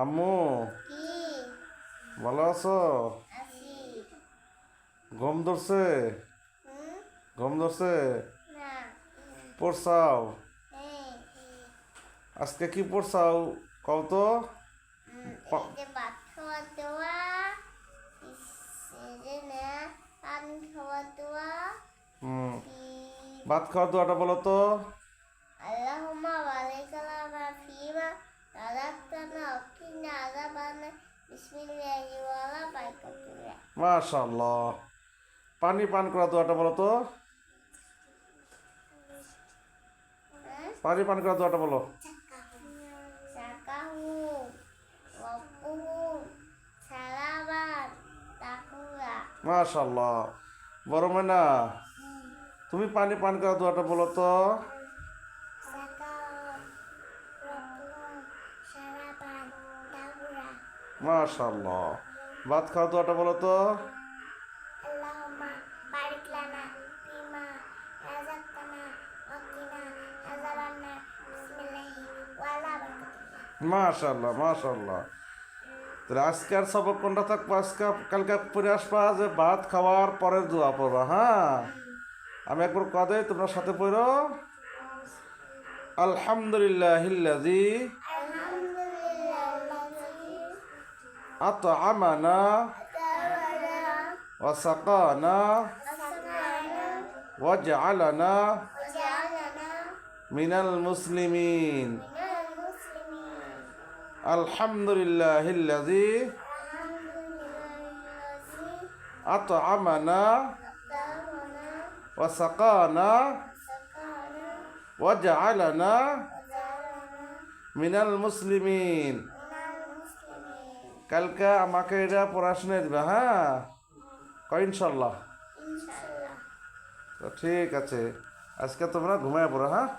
আম্মু কি ভালো আছো? আছি? ঘুম ধরছে? হুম? ঘুম ধরছে? না। পড়ছাও? হ্যাঁ। আজকে কি পড়ছাও কও তো? এই যে ভাত খাওয়া দেওয়া, এই যে না পানি খাওয়া দেওয়া, হুম, কি ভাত খাওয়ার দোয়াটা বলো তো? আল্লাহুম্মা বারিক লানা ফিমা রাযাকতানা ওয়াকিনা আযাবান্নার বিসমিল্লাহি ওয়ালা বারাকাতুল্লাহ। মাশাআল্লাহ। পানি পান করার দোয়াটা বলো তো? হ্যাঁ? পানি পান করার দোয়াটা বলো। সাকাহু ওয়াকুহু সালাবান তাকুরা। মাশাআল্লাহ। বড় ময়না, তুমি পানি পান করার দোয়াটা বলো তো? মাশাআল্লাহ। ভাত খাওয়ার দোয়াটা বলো তো? Allahumma barik lana fima razaqtana wa qina azabannar. Bismillahi wa ala barakatuh. মাশাআল্লাহ মাশাআল্লাহ। তাহলে আজকের সবক কোনটা থাকবো? আজকে কালকে পরে আসবা যে ভাত খাওয়ার পরের দোয়া পড়বা, হ্যাঁ? আমি একবার কদে তোমরা সাথে পড়ো। আলহামদুলিল্লাহিল্লাযী Alhamdulillahi আত'আমানা ta'ala ওয়া সাকানা asqana ওয়া জা'আলানা wa ja'alana মিনাল মুসলিমিন। minal muslimin. আলহামদুলিল্লাহিল্লাযী Alhamdulillahi আত'আমানা ta'ala ওয়া সাকানা asqana ওয়া জা'আলানা wa ja'alana মিনাল মুসলিমিন। minal muslimin. কালকে আমাকে এটা পড়াশোনা দিবে, হ্যাঁ? কয় ইনশাল্লাহ। Inshallah. তো ঠিক আছে, আজকে তোমরা ঘুমায় পড়ো, হ্যাঁ?